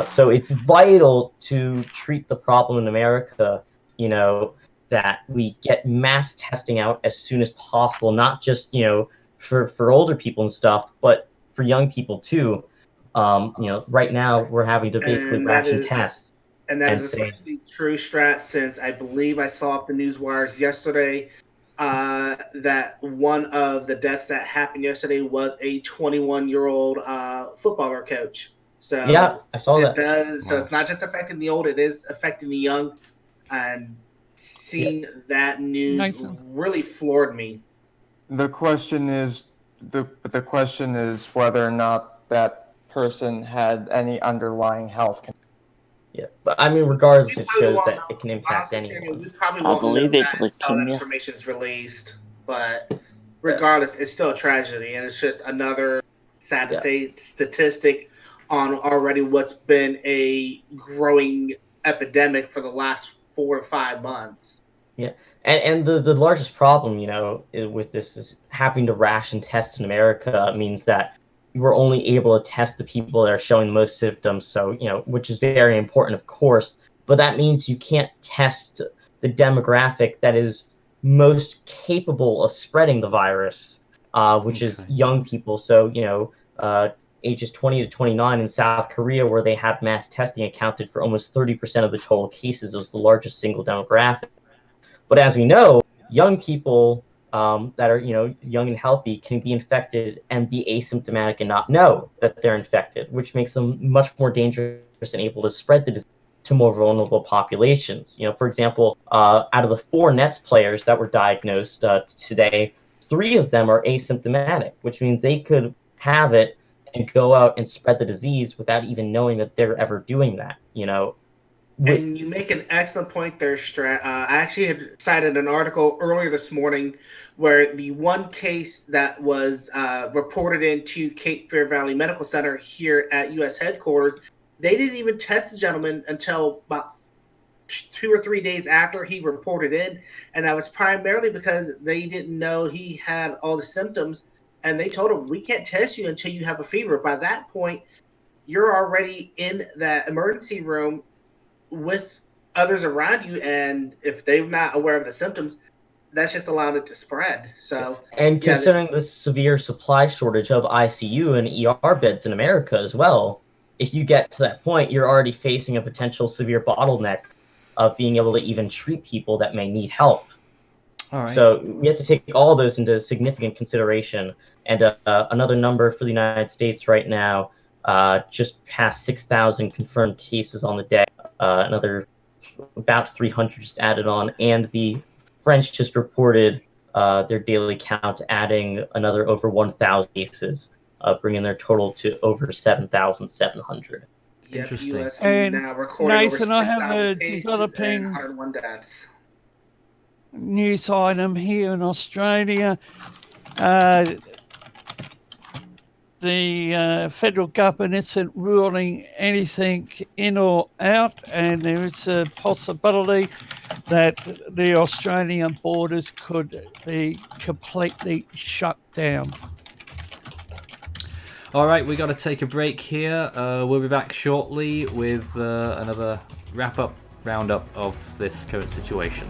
Speaker 3: So it's vital to treat the problem in America, that we get mass testing out as soon as possible, not just, for older people and stuff, but for young people too. Right now we're having to basically ration tests.
Speaker 6: And that is especially true, Strat, since I believe I saw off the news wires yesterday that one of the deaths that happened yesterday was a 21-year-old footballer coach. So
Speaker 3: yeah, I saw that.
Speaker 6: So it's not just affecting the old; it is affecting the young. And seeing that news really floored me.
Speaker 2: The question is whether or not that person had any underlying health condition.
Speaker 3: Yeah, but I mean, regardless, it shows that it can impact anyone.
Speaker 8: I believe it's leukemia.
Speaker 6: That information is released, but regardless, it's still a tragedy, and it's just another sad to say statistic on already what's been a growing epidemic for the last 4 to 5 months.
Speaker 3: Yeah, and the largest problem, with this is having to ration tests in America means that we're only able to test the people that are showing the most symptoms. So, which is very important, of course, but that means you can't test the demographic that is most capable of spreading the virus, which is young people. So, ages 20 to 29 in South Korea, where they had mass testing, accounted for almost 30% of the total cases. It was the largest single demographic. But as we know, young people that are, young and healthy can be infected and be asymptomatic and not know that they're infected, which makes them much more dangerous and able to spread the disease to more vulnerable populations. For example, out of the 4 Nets players that were diagnosed today, 3 of them are asymptomatic, which means they could have it and go out and spread the disease without even knowing that they're ever doing that.
Speaker 6: And you make an excellent point there, Strat. I actually had cited an article earlier this morning where the one case that was reported into Cape Fear Valley Medical Center here at U.S. headquarters, they didn't even test the gentleman until about 2 or 3 days after he reported in. And that was primarily because they didn't know he had all the symptoms. And they told him, we can't test you until you have a fever. By that point, you're already in that emergency room with others around you, and if they're not aware of the symptoms, that's just allowed it to spread. So,
Speaker 3: and considering the severe supply shortage of ICU and ER beds in America as well, if you get to that point, you're already facing a potential severe bottleneck of being able to even treat people that may need help.
Speaker 1: All right.
Speaker 3: So we have to take all those into significant consideration. And another number for the United States right now, just past 6,000 confirmed cases on the day. Another about 300 just added on, and the French just reported their daily count, adding another over 1,000 cases, bringing their total to over 7,700.
Speaker 1: Interesting.
Speaker 6: US
Speaker 4: And
Speaker 6: now recording
Speaker 4: Nathan,
Speaker 6: over
Speaker 4: I have a
Speaker 6: 6,000 cases
Speaker 4: developing
Speaker 6: and 101 deaths.
Speaker 4: news item here in Australia. The federal government isn't ruling anything in or out, and there is a possibility that the Australian borders could be completely shut down.
Speaker 1: All right, we got to take a break here. We'll be back shortly with another wrap-up, roundup of this current situation.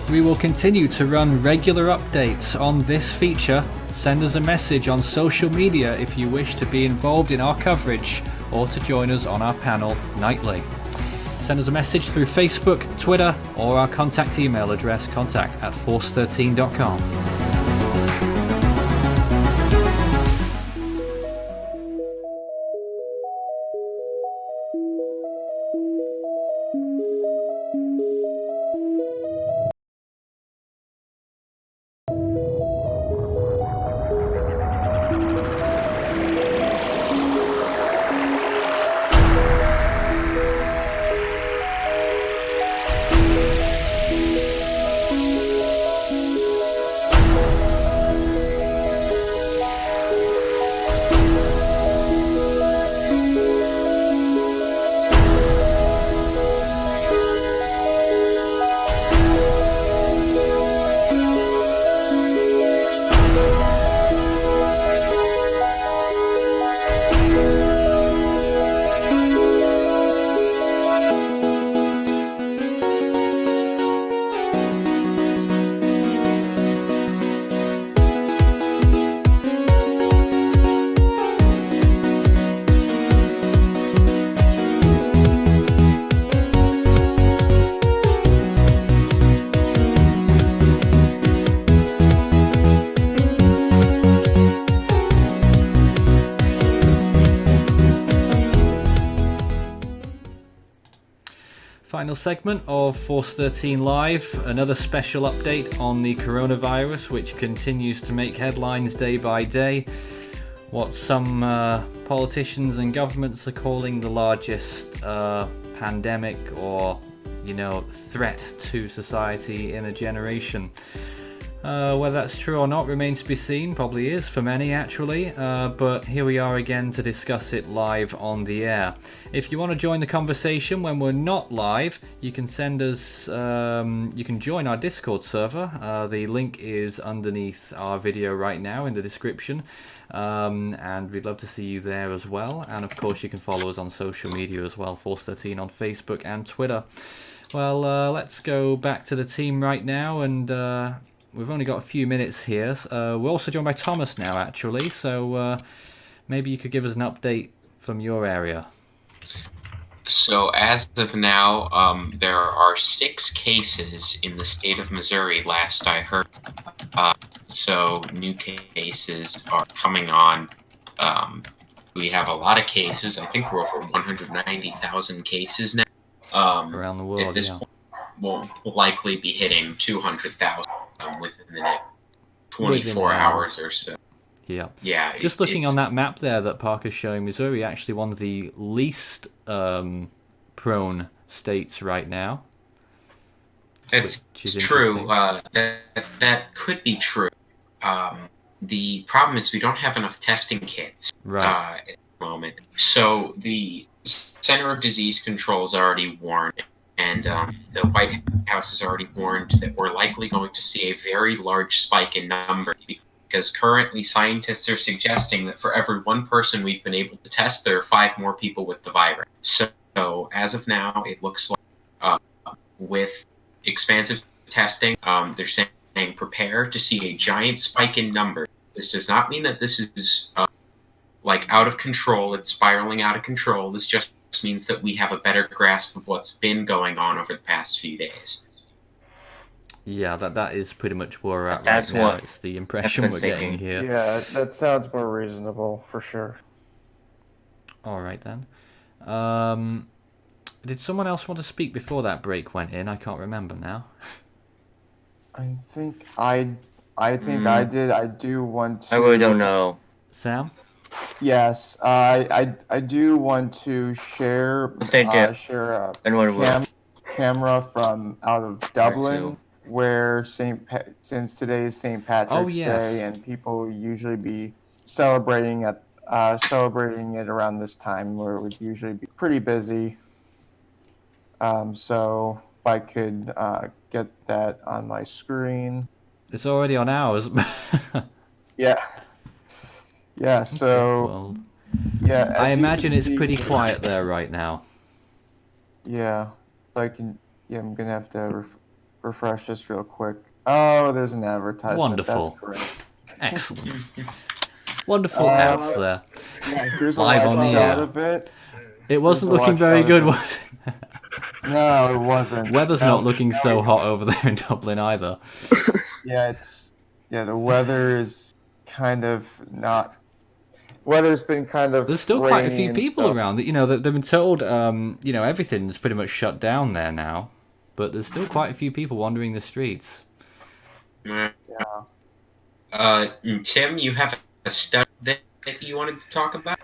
Speaker 1: We will continue to run regular updates on this feature. Send us a message on social media if you wish to be involved in our coverage or to join us on our panel nightly. Send us a message through Facebook, Twitter, or our contact email address, contact@force13.com. Final segment of Force 13 Live, another special update on the coronavirus, which continues to make headlines day by day. What some politicians and governments are calling the largest pandemic or, threat to society in a generation. Whether that's true or not remains to be seen, probably is for many actually, but here we are again to discuss it live on the air. If you want to join the conversation when we're not live, you can send us, you can join our Discord server. The link is underneath our video right now in the description, and we'd love to see you there as well. And of course you can follow us on social media as well, Force 13 on Facebook and Twitter. Well, let's go back to the team right now, and we've only got a few minutes here. We're also joined by Thomas now, actually, so maybe you could give us an update from your area.
Speaker 10: So as of now, there are 6 cases in the state of Missouri, last I heard. So new cases are coming on. We have a lot of cases. I think we're over 190,000 cases now.
Speaker 1: Around the world,
Speaker 10: at this point, we'll likely be hitting 200,000 within the next 24 hours or so.
Speaker 1: Yeah.
Speaker 10: Yeah.
Speaker 1: Just looking
Speaker 10: it's-
Speaker 1: on that map there that Parker's showing, Missouri actually one of the least prone states right now.
Speaker 10: That's
Speaker 1: which is
Speaker 10: true.
Speaker 1: interesting.
Speaker 10: That could be true. The problem is we don't have enough testing kits
Speaker 1: Right.
Speaker 10: at the moment. So the Center of Disease Control is already warned, and the White House has already warned that we're likely going to see a very large spike in number, because currently scientists are suggesting that for every one person we've been able to test, there are 5 more people with the virus. So as of now, it looks like with expansive testing, they're saying prepare to see a giant spike in numbers. This does not mean that this is like out of control. It's spiraling out of control. This just means that we have a better grasp of what's been going on over the past few days.
Speaker 1: Yeah, that is pretty much where we're at
Speaker 7: That's
Speaker 1: right now.
Speaker 7: what
Speaker 1: It's the impression
Speaker 7: I'm
Speaker 1: we're getting
Speaker 7: thinking.
Speaker 1: here.
Speaker 2: Yeah, that sounds more reasonable for sure.
Speaker 1: All right then. Did someone else want to speak before that break went in? I can't remember now.
Speaker 2: I think I did. I do want to.
Speaker 7: I really don't know.
Speaker 1: Sam?
Speaker 2: Yes, I do want to share
Speaker 7: Thank you.
Speaker 2: share a
Speaker 7: Anyone will.
Speaker 2: camera from out of Dublin, where since today is St. Patrick's Day, and people usually be celebrating it around this time, where it would usually be pretty busy. So if I could get that on my screen.
Speaker 1: It's already on ours.
Speaker 2: Yeah. Yeah, so
Speaker 1: Well,
Speaker 2: yeah,
Speaker 1: I
Speaker 2: as you
Speaker 1: imagine
Speaker 2: can
Speaker 1: it's
Speaker 2: see-
Speaker 1: pretty quiet there right now.
Speaker 2: Yeah, if I can. Yeah, I'm gonna have to refresh this real quick. Oh, there's an advertisement.
Speaker 1: Wonderful.
Speaker 2: That's correct.
Speaker 1: Excellent. Wonderful ads there.
Speaker 2: Yeah, here's a
Speaker 1: Live
Speaker 2: live
Speaker 1: on the
Speaker 2: shot
Speaker 1: air.
Speaker 2: of it.
Speaker 1: It wasn't
Speaker 2: Here's a
Speaker 1: looking
Speaker 2: live
Speaker 1: very
Speaker 2: shot
Speaker 1: good,
Speaker 2: of it.
Speaker 1: was it?
Speaker 2: No, it wasn't.
Speaker 1: Weather's
Speaker 2: Now-
Speaker 1: not looking
Speaker 2: now
Speaker 1: so
Speaker 2: we-
Speaker 1: hot over there in Dublin either.
Speaker 2: Yeah, the weather is kind of not. Weather's been kind of.
Speaker 1: There's still quite a
Speaker 2: rainy
Speaker 1: few
Speaker 2: and
Speaker 1: people
Speaker 2: stuff.
Speaker 1: around. You know, they've been told, everything's pretty much shut down there now. But there's still quite a few people wandering the streets.
Speaker 2: Yeah.
Speaker 10: Tim, you have a study that you wanted to talk about?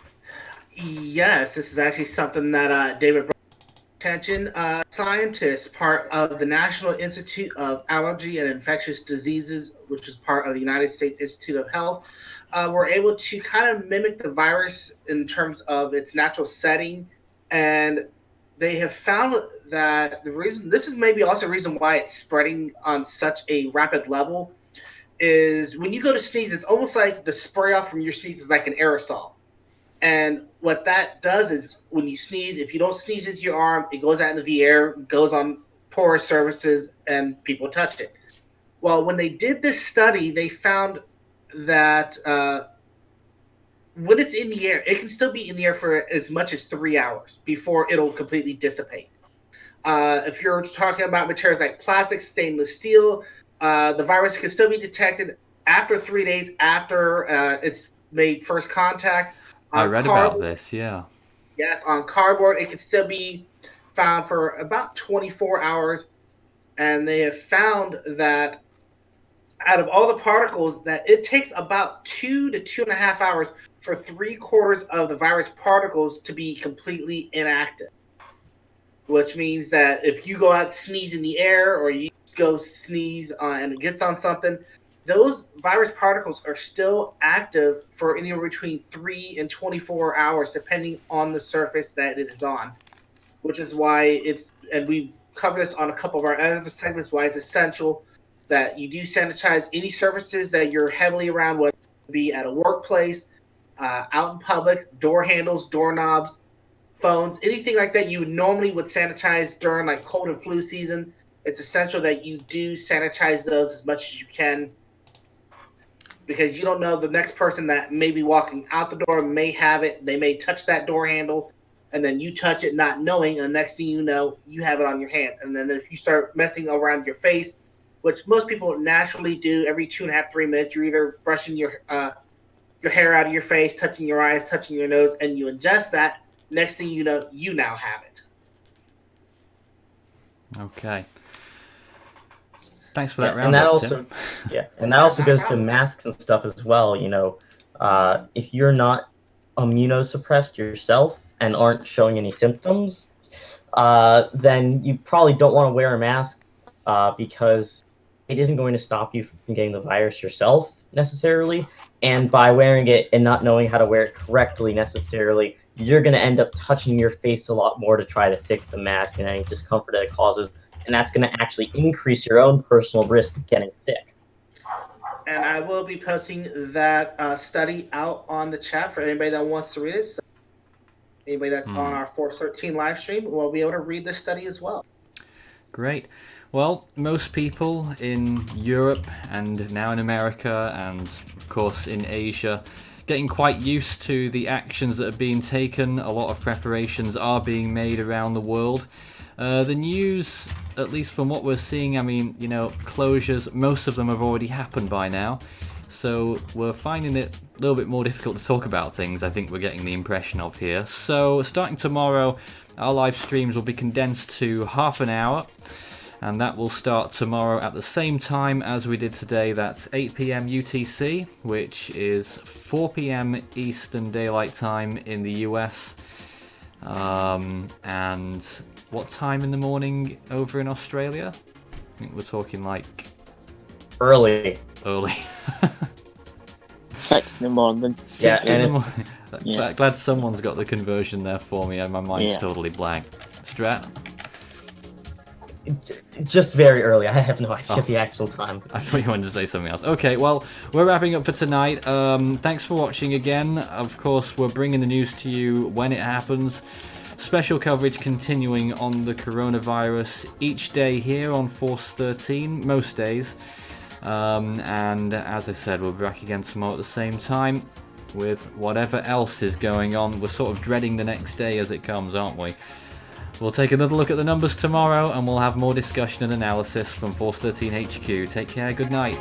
Speaker 6: Yes, this is actually something that David brought to attention. Scientists, part of the National Institute of Allergy and Infectious Diseases, which is part of the United States Institute of Health, were able to kind of mimic the virus in terms of its natural setting. And they have found that this is maybe also the reason why it's spreading on such a rapid level, is when you go to sneeze, it's almost like the spray off from your sneeze is like an aerosol. And what that does is when you sneeze, if you don't sneeze into your arm, it goes out into the air, goes on porous surfaces, and people touch it. Well, when they did this study, they found that when it's in the air, it can still be in the air for as much as 3 hours before it'll completely dissipate. If you're talking about materials like plastic, stainless steel, the virus can still be detected after 3 days after it's made first contact.
Speaker 1: I read about this, yeah.
Speaker 6: Yes, on cardboard, it can still be found for about 24 hours. And they have found that out of all the particles, that it takes about 2 to 2.5 hours for 3/4 of the virus particles to be completely inactive. Which means that if you go out sneeze in the air, or you go sneeze and it gets on something, those virus particles are still active for anywhere between 3 and 24 hours, depending on the surface that it is on. Which is why and we've covered this on a couple of our other segments, why it's essential that you do sanitize any surfaces that you're heavily around, whether it be at a workplace, out in public, door handles, doorknobs, phones, anything like that you normally would sanitize during like cold and flu season. It's essential that you do sanitize those as much as you can, because you don't know, the next person that may be walking out the door may have it. They may touch that door handle, and then you touch it not knowing, and the next thing you know, you have it on your hands. And then if you start messing around your face, which most people naturally do every 2.5, 3 minutes, you're either brushing your hair out of your face, touching your eyes, touching your nose, and you ingest that. Next thing you know, you now have it.
Speaker 1: Okay. Thanks for that
Speaker 3: and
Speaker 1: roundup,
Speaker 3: that also,
Speaker 1: Tim.
Speaker 3: and that also goes to masks and stuff as well. If you're not immunosuppressed yourself and aren't showing any symptoms, then you probably don't want to wear a mask because it isn't going to stop you from getting the virus yourself necessarily. And by wearing it and not knowing how to wear it correctly necessarily, you're going to end up touching your face a lot more to try to fix the mask and any discomfort that it causes. And that's going to actually increase your own personal risk of getting sick.
Speaker 6: And I will be posting that study out on the chat for anybody that wants to read it. So anybody that's on our 413 live stream will be able to read this study as well.
Speaker 1: Great. Well, most people in Europe and now in America and, of course, in Asia getting quite used to the actions that are being taken. A lot of preparations are being made around the world. The news, at least from what we're seeing, closures, most of them have already happened by now. So we're finding it a little bit more difficult to talk about things, I think we're getting the impression of here. So starting tomorrow, our live streams will be condensed to half an hour. And that will start tomorrow at the same time as we did today. That's 8 p.m. UTC, which is 4 p.m. Eastern Daylight Time in the US. And what time in the morning over in Australia? I think we're talking like...
Speaker 3: Early.
Speaker 8: 6 in the morning.
Speaker 1: 6 in the morning. Glad someone's got the conversion there for me. My mind's totally blank. Strat?
Speaker 3: Just very early. I have no idea the actual time.
Speaker 1: I thought you wanted to say something else. Okay, well, we're wrapping up for tonight. Thanks for watching again. Of course, we're bringing the news to you when it happens. Special coverage continuing on the coronavirus each day here on Force 13, most days. And as I said, we'll be back again tomorrow at the same time with whatever else is going on. We're sort of dreading the next day as it comes, aren't we? We'll take another look at the numbers tomorrow and we'll have more discussion and analysis from Force 13 HQ. Take care, good night.